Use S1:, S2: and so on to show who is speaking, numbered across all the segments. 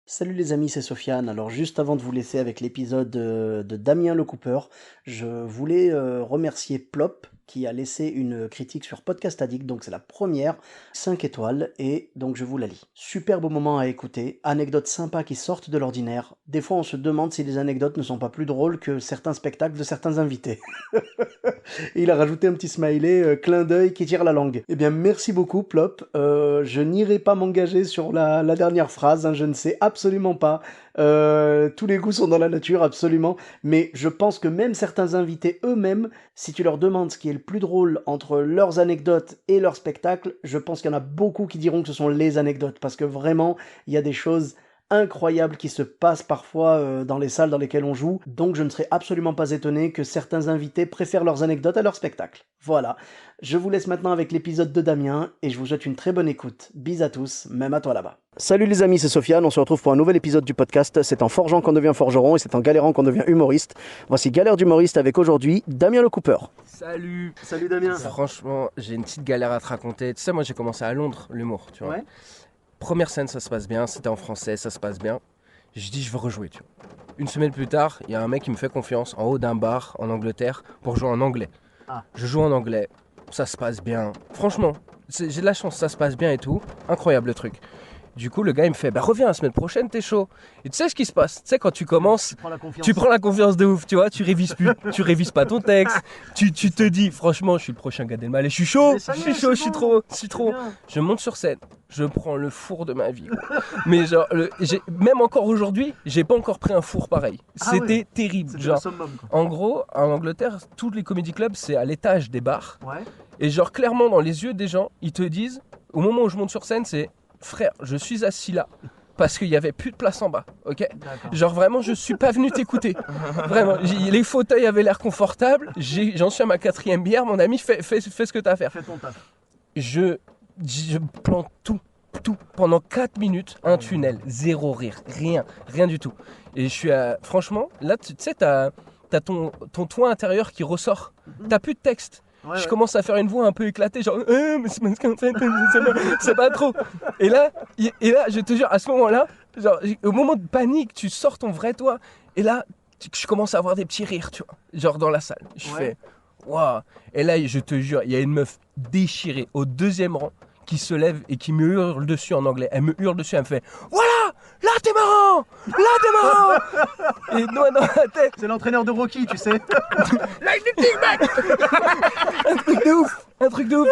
S1: Salut les amis, c'est Sofiane. Alors juste avant de vous laisser avec l'épisode de Damien Le Cooper, je voulais remercier Plop qui a laissé une critique sur Podcast Addict, donc c'est la première, 5 étoiles, et donc je vous la lis. Super beau moment à écouter, anecdotes sympas qui sortent de l'ordinaire. Des fois on se demande si les anecdotes ne sont pas plus drôles que certains spectacles de certains invités. Et il a rajouté un petit smiley, clin d'œil qui tire la langue. Eh bien, merci beaucoup, Plop. Je n'irai pas m'engager sur la dernière phrase, hein, je ne sais absolument pas. Tous les goûts sont dans la nature, absolument. Mais je pense que même certains invités eux-mêmes, si tu leur demandes ce qui est le plus drôle entre leurs anecdotes et leurs spectacles, je pense qu'il y en a beaucoup qui diront que ce sont les anecdotes. Parce que vraiment, il y a des choses incroyables qui se passent parfois dans les salles dans lesquelles on joue, donc je ne serais absolument pas étonné que certains invités préfèrent leurs anecdotes à leurs spectacles. Voilà, je vous laisse maintenant avec l'épisode de Damien, et je vous souhaite une très bonne écoute. Bis à tous, même à toi là-bas. Salut les amis, c'est Sofiane, on se retrouve pour un nouvel épisode du podcast. C'est en forgeant qu'on devient forgeron, et c'est en galérant qu'on devient humoriste. Voici Galère d'humoriste avec aujourd'hui Damien Le Cooper.
S2: Salut.
S1: Salut Damien.
S2: Franchement, j'ai une petite galère à te raconter. Tu sais, moi j'ai commencé à Londres, l'humour, tu vois.
S1: Ouais.
S2: Première scène, ça se passe bien, c'était en français, ça se passe bien. Je dis, je veux rejouer, tu vois. Une semaine plus tard, il y a un mec qui me fait confiance en haut d'un bar en Angleterre pour jouer en anglais.
S1: Ah.
S2: Je joue en anglais, ça se passe bien. Franchement, j'ai de la chance, ça se passe bien et tout. Incroyable le truc. Du coup, le gars, il me fait, bah reviens la semaine prochaine, t'es chaud. Et tu sais ce qui se passe? Tu sais, quand tu commences, tu prends la confiance de ouf, tu vois, tu révises plus, tu révises pas ton texte, tu te dis, franchement, je suis le prochain Gad Elmaleh, je suis chaud, je suis trop. Je monte sur scène, je prends le four de ma vie. Gros. Mais genre, même encore aujourd'hui, j'ai pas encore pris un four pareil. C'était terrible.
S1: C'était
S2: Genre,
S1: le summum, quoi.
S2: en gros, en Angleterre, tous les comedy clubs, c'est à l'étage des bars.
S1: Ouais.
S2: Et genre, clairement, dans les yeux des gens, ils te disent, au moment où je monte sur scène, c'est, frère, je suis assis là parce qu'il n'y avait plus de place en bas, ok?
S1: D'accord.
S2: Genre vraiment, je suis pas venu t'écouter. Vraiment, les fauteuils avaient l'air confortables. J'en suis à ma 4e bière. Mon ami, fais ce que t'as à faire.
S1: Fais ton taf.
S2: Je plante tout. Pendant 4 minutes, un tunnel, zéro rire, rien du tout. Et je suis franchement, là, tu sais, t'as ton toit intérieur qui ressort. T'as plus de texte.
S1: Ouais,
S2: Je commence à faire une voix un peu éclatée, genre mais c'est parce qu'en fait, c'est pas trop. Et là, je te jure, à ce moment-là, genre, au moment de panique, tu sors ton vrai toi, et là, je commence à avoir des petits rires, tu vois, genre dans la salle. Je fais waouh. Et là, je te jure, il y a une meuf déchirée au 2e rang qui se lève et qui me hurle dessus en anglais. Elle me hurle dessus, elle me fait voilà, là t'es marrant, Et moi dans la tête,
S1: C'est l'entraîneur de Rocky, tu sais.
S2: lightning back. Un truc de ouf,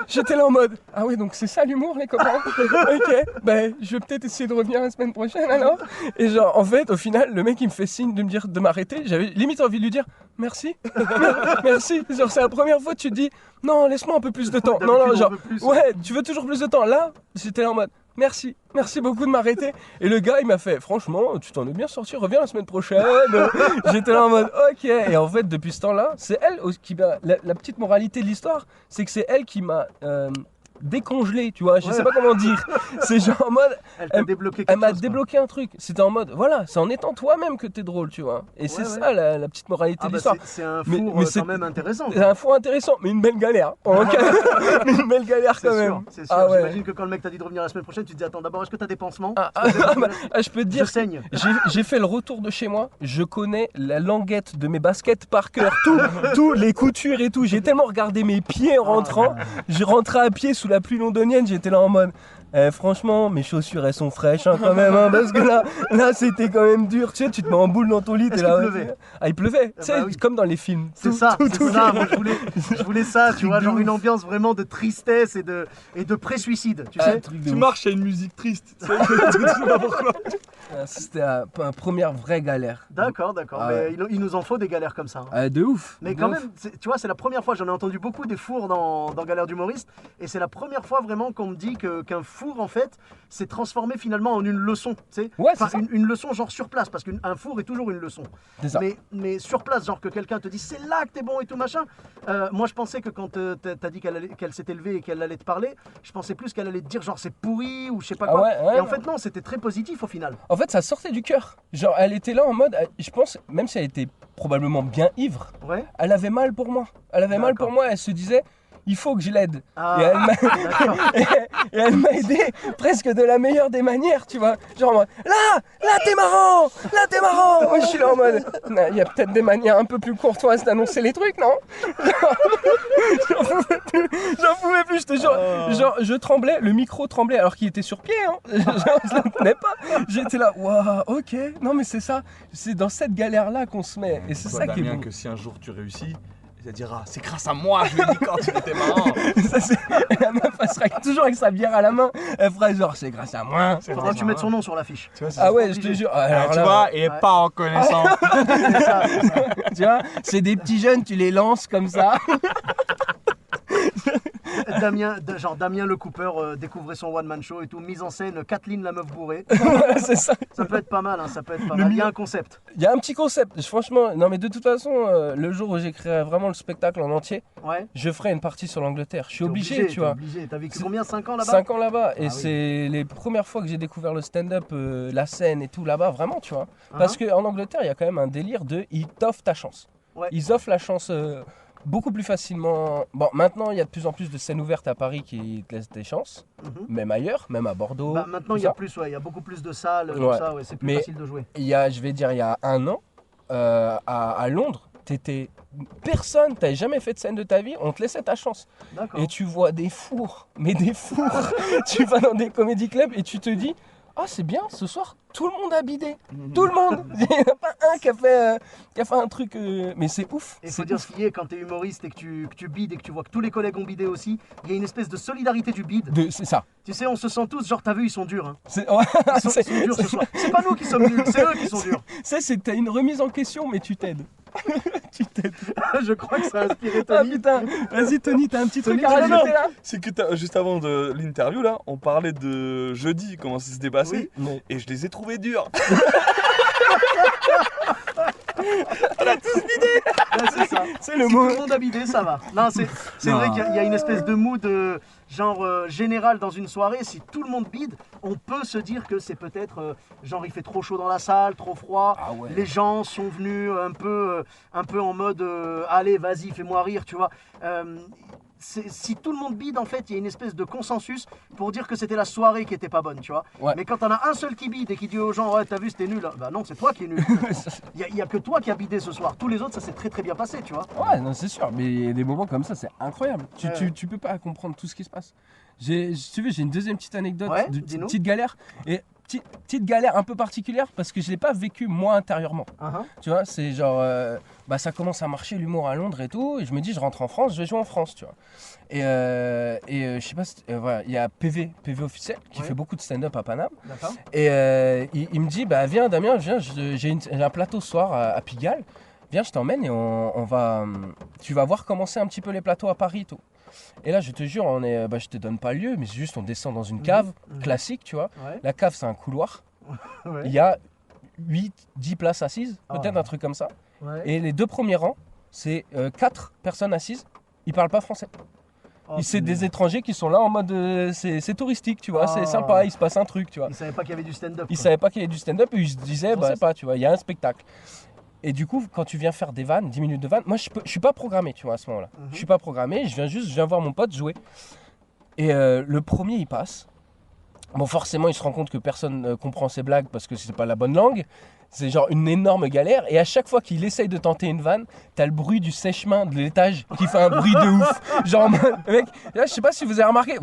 S2: j'étais là en mode ah oui, donc c'est ça l'humour les copains. Ok, ben je vais peut-être essayer de revenir la semaine prochaine alors. Et genre en fait au final le mec il me fait signe de me dire de m'arrêter, j'avais limite envie de lui dire merci. Merci, genre c'est la première fois que tu te dis non, laisse-moi un peu plus de temps. Non, genre ouais, tu veux toujours plus de temps. Là, j'étais là en mode merci beaucoup de m'arrêter. Et le gars il m'a fait franchement tu t'en es bien sorti, reviens la semaine prochaine. J'étais là en mode ok. Et en fait depuis ce temps-là, c'est elle qui m'a la petite moralité de l'histoire, c'est que c'est elle qui m'a décongelé, tu vois, je sais pas comment dire. C'est genre en mode
S1: Elle t'a débloqué
S2: elle
S1: quelque
S2: m'a
S1: chose, quoi.
S2: débloqué un truc. C'était en mode voilà, c'est en étant toi-même que t'es drôle, tu vois. Et c'est ça la petite moralité
S1: Ah
S2: de
S1: bah
S2: l'histoire.
S1: c'est un
S2: Mais
S1: four
S2: c'est
S1: quand même intéressant.
S2: C'est un four intéressant, mais une belle galère. Mais une belle galère quand même.
S1: C'est sûr.
S2: Ah ouais.
S1: J'imagine que quand le mec t'a dit de revenir la semaine prochaine, tu te dis attends d'abord est-ce que t'as des pansements?
S2: Je peux te dire,
S1: Je saigne.
S2: j'ai fait le retour de chez moi. Je connais la languette de mes baskets par cœur, tout les coutures et tout. J'ai tellement regardé mes pieds en rentrant. Je rentrais à pied sous la pluie londonienne. J'étais là en mode. Franchement, mes chaussures elles sont fraîches hein, quand même, hein, parce que là c'était quand même dur. Tu sais, tu te mets en boule dans ton lit.
S1: Est-ce
S2: là,
S1: qu'il pleuvait?
S2: Ah, il pleuvait. Tu sais,
S1: oui.
S2: comme dans les films.
S1: C'est ça. Moi je voulais ça, tu vois, genre une ambiance vraiment de tristesse et de pré-suicide, tu sais.
S3: Tu marches à une musique triste, tu sais pas pourquoi.
S2: C'était la première vraie galère.
S1: D'accord.
S2: Ah
S1: Mais
S2: ouais.
S1: il nous en faut des galères comme ça, hein.
S2: De ouf.
S1: Mais
S2: de
S1: quand
S2: ouf.
S1: même, tu vois, c'est la première fois, j'en ai entendu beaucoup des fours dans Galère d'humoriste, et c'est la première fois vraiment qu'on me dit qu'un four, en fait, s'est transformé finalement en une leçon, tu sais.
S2: Ouais,
S1: Enfin,
S2: c'est ça.
S1: une leçon genre sur place, parce qu'un four est toujours une leçon.
S2: C'est ça.
S1: Mais sur place, genre que quelqu'un te dit c'est là que t'es bon et tout machin. Moi, je pensais que quand t'as dit qu'elle s'était levée et qu'elle allait te parler, je pensais plus qu'elle allait te dire genre c'est pourri ou je sais pas
S2: Ah
S1: quoi.
S2: ouais,
S1: Et en fait, non, c'était très positif au final.
S2: En fait, ça sortait du cœur. Genre, elle était là en mode, je pense, même si elle était probablement bien ivre,
S1: Ouais.
S2: elle avait mal pour moi. Elle avait mal pour
S1: D'accord.
S2: moi. Elle se disait, il faut que je l'aide.
S1: Ah,
S2: Et elle m'a-
S1: d'accord.
S2: et elle m'a aidé presque de la meilleure des manières, tu vois. Genre en mode, là t'es marrant, Moi je suis là en mode, il y a peut-être des manières un peu plus courtoises d'annoncer les trucs, non? J'en pouvais plus, je te jure. Genre je tremblais, le micro tremblait alors qu'il était sur pied, hein. Genre je le tenais pas. J'étais là, waouh, ok. Non mais c'est ça, c'est dans cette galère-là qu'on se met. Et c'est
S3: Toi,
S2: ça qui est
S3: Damien,
S2: bon.
S3: que si un jour tu réussis, il va dire, ah, c'est grâce à moi, je lui ai dit quand il était marrant.
S2: Ça, et la meuf, elle sera toujours avec sa bière à la main. Elle fera genre, c'est grâce à moi.
S1: Faudra que tu mettes son nom sur l'affiche.
S3: Tu vois, c'est
S2: Ah ouais, je te jure. Alors
S3: tu
S2: là,
S3: vois, il est
S1: ouais.
S3: pas reconnaissant.
S1: C'est ça.
S2: tu vois, c'est des petits jeunes, tu les lances comme ça.
S1: Damien le Cooper découvrait son one-man show et tout. Mise en scène, Kathleen la meuf bourrée.
S2: c'est ça.
S1: Ça peut être pas mal, hein, ça peut être pas mal. Il y a un concept.
S2: Il y a un petit concept. Franchement, non mais de toute façon, le jour où j'écrirai vraiment le spectacle en entier,
S1: Ouais.
S2: je ferai une partie sur l'Angleterre. Je suis
S1: T'es
S2: obligé, tu vois.
S1: Obligé. T'as vécu combien, 5 ans là-bas?
S2: 5 ans là-bas. Et
S1: oui.
S2: c'est les premières fois que j'ai découvert le stand-up, la scène et tout là-bas, vraiment, tu vois. Parce qu'en Angleterre, il y a quand même un délire de ils t'offrent ta chance.
S1: Ouais.
S2: Ils offrent la chance beaucoup plus facilement. Bon, maintenant, il y a de plus en plus de scènes ouvertes à Paris qui te laissent des chances, même ailleurs, même à Bordeaux.
S1: Bah, maintenant,
S2: tout
S1: il y a
S2: ça.
S1: plus, ouais, il y a beaucoup plus de salles, tout
S2: Ouais.
S1: ça, ouais, c'est plus
S2: Mais-
S1: facile de jouer.
S2: Il y a, je vais dire, il y a un an, à Londres, t'étais personne, t'avais jamais fait de scène de ta vie, on te laissait ta chance.
S1: D'accord.
S2: Et tu vois des fours, mais des fours. Tu vas dans des comédie clubs et tu te dis, ah c'est bien, ce soir, tout le monde a bidé. Tout le monde. Il n'y en a pas un qui a fait un truc, mais c'est ouf.
S1: Il faut
S2: C'est
S1: dire
S2: ouf.
S1: ce qui est, quand t'es humoriste et que tu bides et que tu vois que tous les collègues ont bidé aussi, il y a une espèce de solidarité du bide.
S2: C'est ça.
S1: Tu sais, on se sent tous, genre t'as vu, ils sont durs. Hein.
S2: Ouais,
S1: Ils sont durs ce soir. C'est pas nous qui sommes nuls, c'est eux qui sont durs.
S2: c'est que t'as une remise en question, mais tu t'aides. Tu t'aides.
S1: Je crois que ça a inspiré
S2: Ah
S1: Tony.
S2: putain, vas-y Tony, t'as un petit truc
S1: Tony,
S2: à
S1: tu
S2: rajouter là?
S3: C'est que juste avant de l'interview, là, on parlait de jeudi, comment ça s'était passé, et je les ai trouvés durs.
S1: Ouais, c'est ça.
S2: C'est le
S1: Si
S2: mot.
S1: tout le monde a bidé, ça va. Non, c'est
S3: Non.
S1: vrai qu'il y a une espèce de mood général dans une soirée. Si tout le monde bide, on peut se dire que c'est peut-être genre il fait trop chaud dans la salle, trop froid.
S2: Ah ouais.
S1: Les gens sont venus un peu en mode allez, vas-y, fais-moi rire, tu vois. Si tout le monde bide, en fait, il y a une espèce de consensus pour dire que c'était la soirée qui était pas bonne, tu vois.
S2: Ouais.
S1: Mais quand t'en as un seul qui bide et qui dit aux gens, ouais, t'as vu, c'était nul, hein. Bah non, c'est toi qui es nul. Il y a que toi qui as bidé ce soir. Tous les autres, ça s'est très très bien passé, tu vois.
S2: Ouais, non, c'est sûr, mais il y a des moments comme ça, c'est incroyable.
S1: Ouais.
S2: Tu peux pas comprendre tout ce qui se passe. Si tu veux, j'ai une deuxième petite anecdote,
S1: Ouais,
S2: de
S1: dis-nous.
S2: petite galère. Et petite galère un peu particulière parce que je l'ai pas vécu moi intérieurement. Tu vois, c'est genre, ça commence à marcher l'humour à Londres et tout, et je me dis, je rentre en France, je vais jouer en France, tu vois. Et je sais pas, voilà, il y a PV officiel qui
S1: Ouais.
S2: fait beaucoup de stand-up à Paname.
S1: D'accord.
S2: Et il me dit, bah viens Damien, viens, j'ai un plateau ce soir à Pigalle, viens, je t'emmène et on va, tu vas voir comment c'est un petit peu les plateaux à Paris et tout. Et là, je te jure, je te donne pas le lieu, mais c'est juste on descend dans une cave classique, tu vois.
S1: Ouais.
S2: La cave, c'est un couloir.
S1: Ouais.
S2: Il y a 8-10 places assises,
S1: Ah.
S2: peut-être un truc comme ça.
S1: Ouais.
S2: Et les deux premiers rangs, c'est 4 personnes assises. Ils parlent pas français.
S1: Oh,
S2: C'est
S1: punaise.
S2: des étrangers qui sont là en mode c'est touristique, tu vois.
S1: Ah.
S2: C'est sympa, il se passe un truc, tu vois.
S1: Ils savaient pas qu'il y avait du stand-up.
S2: Ils
S1: quoi.
S2: savaient pas qu'il y avait du stand-up et ils se disaient,
S1: Je sais
S2: pas, tu vois, il y a un spectacle. Et du coup, quand tu viens faire des vannes, 10 minutes de vannes, moi je suis pas programmé, tu vois, à ce moment-là. Je suis pas programmé, je viens voir mon pote jouer. Et le premier, il passe. Bon, forcément, il se rend compte que personne ne comprend ses blagues parce que c'est pas la bonne langue. C'est genre une énorme galère. Et à chaque fois qu'il essaye de tenter une vanne, t'as le bruit du sèche-main de l'étage qui fait un bruit de ouf. Genre, mec, là, je sais pas si vous avez remarqué.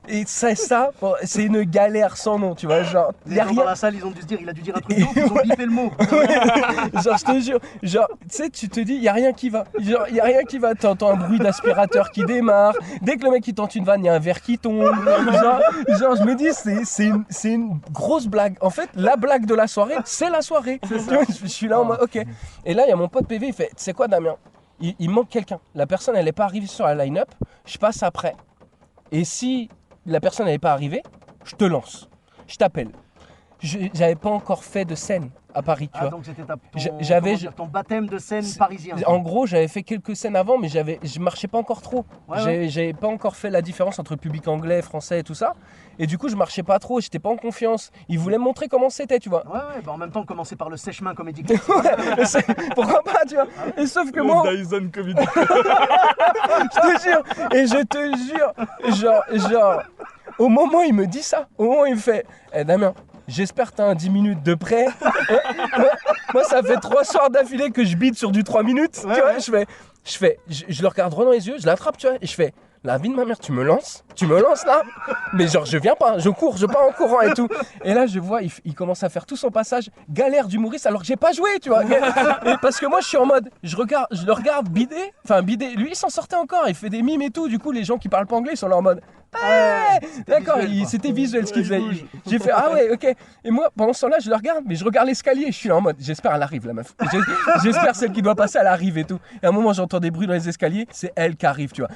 S2: Et ça, bon, c'est une galère sans nom, tu vois. Genre,
S1: Les
S2: y a
S1: gens dans
S2: rien.
S1: la salle, ils ont dû se dire, il a dû dire un truc d'autre, ils ont bipé le mot.
S2: Genre, je te jure, genre, tu sais, tu te dis, il y a rien qui va. Genre, il y a rien qui va. T'entends un bruit d'aspirateur qui démarre. Dès que le mec il tente une vanne, il y a un verre qui tombe. Genre, je me dis, c'est une grosse blague. En fait, la blague de la soirée, c'est la soirée. Tu vois, je suis là en mode, ok. Et là, il y a mon pote PV, il fait, tu sais quoi, Damien? Il manque quelqu'un. La personne, elle n'est pas arrivée sur la line-up. Je passe après. Et si la personne n'est pas arrivée, je te lance. Je t'appelle. J'avais pas encore fait de scène. à Paris, tu vois.
S1: Donc c'était ton baptême de scène parisien.
S2: En gros, j'avais fait quelques scènes avant, mais je marchais pas encore trop. J'avais pas encore fait la différence entre public anglais, français et tout ça. Et du coup, je marchais pas trop, j'étais pas en confiance. Ils voulaient me montrer comment c'était, tu vois.
S1: En même temps, commencer par le Sèche-Main Comedy Club.
S2: Pourquoi pas, tu vois. Et sauf que moi...
S3: Le Dyson Comedy Club.
S2: Je te jure, genre, au moment où il me dit ça, au moment où il me fait Damien, j'espère que t'as un 10 minutes de prêt. moi, ça fait 3 soirs d'affilée que je bide sur du 3 minutes. Tu vois, je le regarde droit dans les yeux, je l'attrape, tu vois, et je fais la vie de ma mère, tu me lances là. Mais genre, je viens pas, je cours, je pars en courant et tout. Et là, je vois, il commence à faire tout son passage, galère d'humoriste, alors que j'ai pas joué, tu vois. Et parce que moi, je suis en mode, je le regarde bider. Lui, il s'en sortait encore, il fait des mimes et tout. Du coup, les gens qui parlent pas anglais, ils sont là en mode. D'accord, c'était visuel ce qu'il faisait. J'ai fait ah ouais, ok. Et moi, pendant ce temps-là, je le regarde, mais je regarde l'escalier. Je suis là en mode, j'espère elle arrive, la meuf. J'espère celle qui doit passer, elle arrive et tout. Et à un moment, j'entends des bruits dans les escaliers, c'est elle qui arrive, tu vois.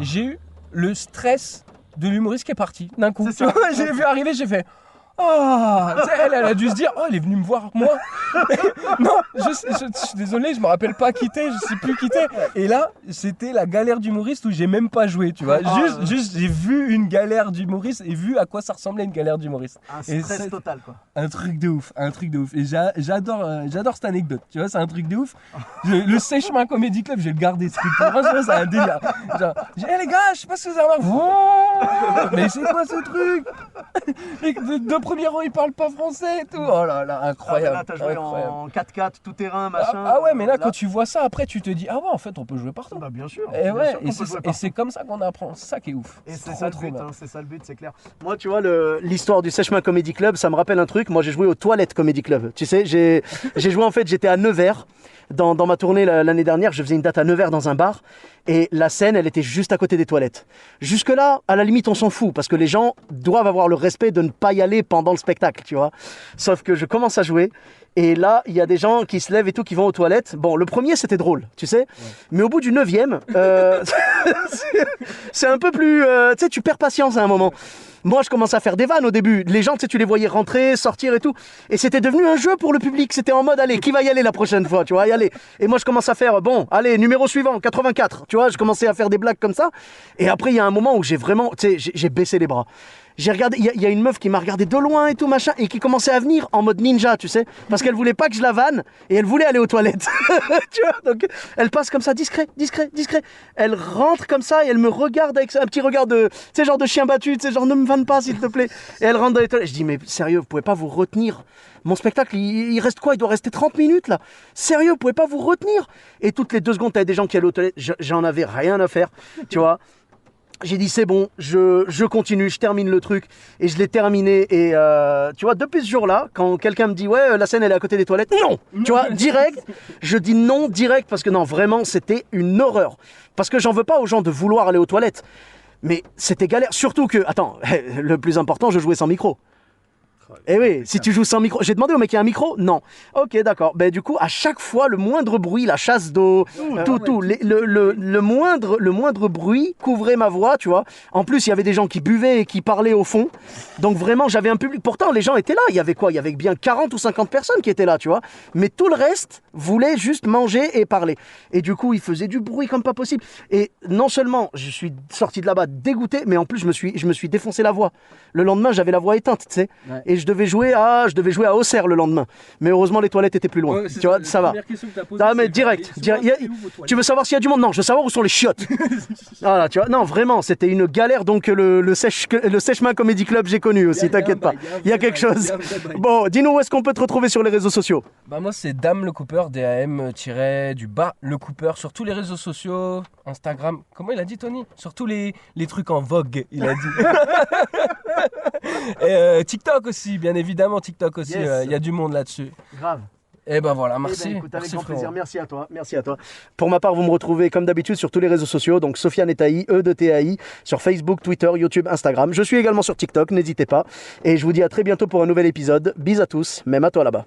S2: J'ai eu le stress de l'humoriste qui est parti d'un coup. Tu vois, j'ai vu arriver, j'ai fait. Elle a dû se dire, elle est venue me voir, moi. Non, je suis désolé, je me rappelle pas quitter, je sais plus quitter. Et là, c'était la galère d'humoriste où j'ai même pas joué, tu vois. Juste, j'ai vu une galère d'humoriste et vu à quoi ça ressemblait une galère d'humoriste.
S1: Un stress total, quoi.
S2: Un truc de ouf. Et j'adore cette anecdote, tu vois, c'est un truc de ouf. Le Sèche-Main Comedy Club, je vais le garder ce truc. Franchement, c'est un délire. Genre, les gars, je sais pas si vous avez remarqué. Mais c'est quoi ce truc? De premier rang, ils parlent pas français et tout. Oh là là, incroyable.
S1: Là, t'as joué en 4x4, tout terrain, machin.
S2: Ah ouais, mais là, quand tu vois ça, après, tu te dis, ah ouais, en fait, on peut jouer partout.
S1: Bah, bien sûr.
S2: Et c'est comme ça qu'on apprend. C'est ça qui est ouf.
S1: Et c'est ça le but, c'est ça le but, c'est clair. Moi, tu vois, l'histoire du Sèche-Main Comedy Club, ça me rappelle un truc. Moi, j'ai joué aux Toilettes Comedy Club. Tu sais, j'ai joué, en fait, j'étais à Nevers. Dans ma tournée l'année dernière, je faisais une date à Nevers dans un bar et la scène, elle était juste à côté des toilettes. Jusque-là, à la limite, on s'en fout parce que les gens doivent avoir le respect de ne pas y aller pendant le spectacle, tu vois. Sauf que je commence à jouer et là, il y a des gens qui se lèvent et tout, qui vont aux toilettes. Bon, le premier, c'était drôle, tu sais. Mais au bout du 9e, c'est un peu plus... tu sais, tu perds patience à un moment. Moi, je commence à faire des vannes au début. Les gens, tu sais, tu les voyais rentrer, sortir et tout. Et c'était devenu un jeu pour le public. C'était en mode, allez, qui va y aller la prochaine fois, tu vois, y aller. Et moi, je commence à faire, bon, allez, numéro suivant, 84. Tu vois, je commençais à faire des blagues comme ça. Et après, il y a un moment où j'ai vraiment, tu sais, j'ai baissé les bras. J'ai regardé, il y a une meuf qui m'a regardé de loin et tout machin et qui commençait à venir en mode ninja, tu sais, parce qu'elle voulait pas que je la vanne et elle voulait aller aux toilettes. Tu vois, donc elle passe comme ça, discret. Elle rentre comme ça et elle me regarde avec un petit regard de, tu sais, genre de chien battu, tu sais, genre ne me vanne pas s'il te plaît. Et elle rentre dans les toilettes. Je dis mais sérieux, vous pouvez pas vous retenir. Mon spectacle, il reste quoi? Il doit rester 30 minutes là. Sérieux, vous pouvez pas vous retenir. Et toutes les 2 secondes, t'avais des gens qui allaient aux toilettes. J'en avais rien à faire, tu vois. J'ai dit c'est bon, je continue, je termine le truc et je l'ai terminé et tu vois, depuis ce jour-là, quand quelqu'un me dit ouais la scène elle est à côté des toilettes, non, tu vois, direct, je dis non direct parce que non vraiment c'était une horreur parce que j'en veux pas aux gens de vouloir aller aux toilettes mais c'était galère, surtout que, attends, le plus important, je jouais sans micro. Eh oui, si tu joues sans micro. J'ai demandé au mec, il y a un micro? Non. Ok, d'accord. Ben du coup, à chaque fois, le moindre bruit, la chasse d'eau, le moindre bruit couvrait ma voix, tu vois. En plus, il y avait des gens qui buvaient et qui parlaient au fond. Donc vraiment, j'avais un public. Pourtant, les gens étaient là. Il y avait quoi? Il y avait bien 40 ou 50 personnes qui étaient là, tu vois. Mais tout le reste voulait juste manger et parler. Et du coup, ils faisaient du bruit comme pas possible. Et non seulement je suis sorti de là-bas dégoûté, mais en plus, je me suis défoncé la voix. Le lendemain, j'avais la voix éteinte, tu sais. Ouais. Et je devais jouer à Auxerre le lendemain. Mais heureusement, les toilettes étaient plus loin. Ouais, tu vois, ça va. Ah, mais direct. Tu veux savoir s'il y a du monde? Non, je veux savoir où sont les chiottes. Voilà, tu vois. Non, vraiment, c'était une galère. Donc, le Sèche-Main Comedy Club, j'ai connu aussi, t'inquiète pas. Il y a quelque chose. Bon, dis-nous où est-ce qu'on peut te retrouver sur les réseaux sociaux?
S2: Bah, moi, c'est Dame Le Cooper, DAM-du-bas Le Cooper, sur tous les réseaux sociaux, Instagram. Comment il a dit, Tony? Sur tous les trucs en vogue, il a dit. Et TikTok aussi, bien évidemment, TikTok aussi, il y a du monde là-dessus.
S1: Grave.
S2: Et ben voilà, merci.
S1: Écoute, avec grand plaisir, merci à toi. Pour ma part, vous me retrouvez comme d'habitude sur tous les réseaux sociaux, donc Sofiane Etaï, E-de-T-A-I, sur Facebook, Twitter, YouTube, Instagram. Je suis également sur TikTok, n'hésitez pas. Et je vous dis à très bientôt pour un nouvel épisode. Bis à tous, même à toi là-bas.